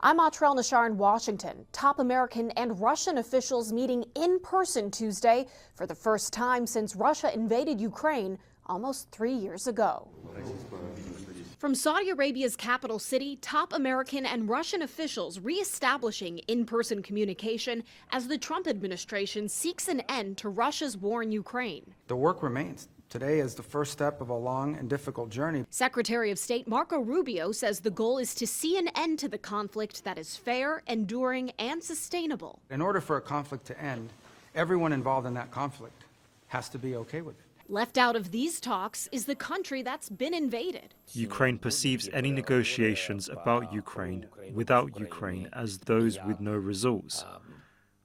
I'm Atrel Nashar in Washington. Top American and Russian officials meeting in person Tuesday for the first time since Russia invaded Ukraine almost 3 years ago. From Saudi Arabia's capital city, top American and Russian officials reestablishing in-person communication as the Trump administration seeks an end to Russia's war in Ukraine. The work remains. Today is the first step of a long and difficult journey. Secretary of State Rubio says the goal is to see an end to the conflict that is fair, enduring, and sustainable. In order for a conflict to end, everyone involved in that conflict has to be okay with it. Left out of these talks is the country that's been invaded. Ukraine perceives any negotiations about Ukraine without Ukraine as those with no results.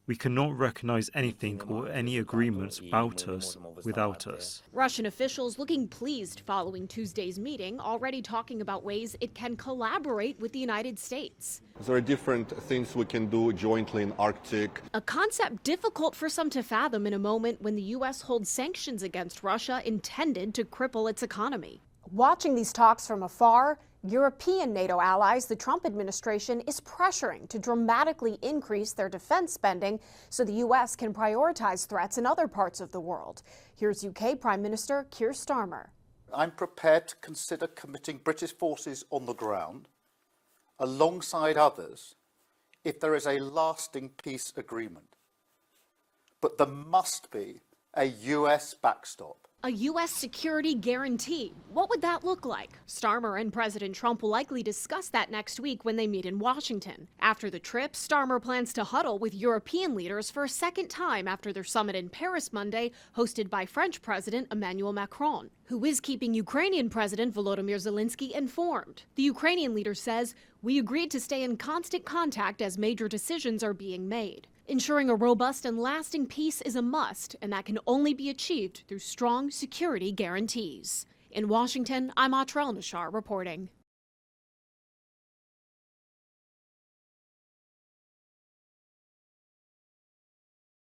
We cannot recognize anything or any agreements about us without us. Russian officials looking pleased following Tuesday's meeting, already talking about ways it can collaborate with the United States. There are different things we can do jointly in Arctic. A concept difficult for some to fathom in a moment when the U.S. holds sanctions against Russia intended to cripple its economy. Watching these talks from afar, European NATO allies the Trump administration is pressuring to dramatically increase their defense spending so the U.S. can prioritize threats in other parts of the world. Here's UK Prime Minister Keir Starmer. I'm prepared to consider committing British forces on the ground alongside others if there is a lasting peace agreement. But there must be a US backstop. A U.S. security guarantee. What would that look like? Starmer and President Trump will likely discuss that next week when they meet in Washington. After the trip, Starmer plans to huddle with European leaders for a second time after their summit in Paris Monday, hosted by French President Emmanuel Macron, who is keeping Ukrainian President Volodymyr Zelensky informed. The Ukrainian leader says, "We agreed to stay in constant contact as major decisions are being made." Ensuring a robust and lasting peace is a must, and that can only be achieved through strong security guarantees. In Washington, I'm Atrel Nashar reporting.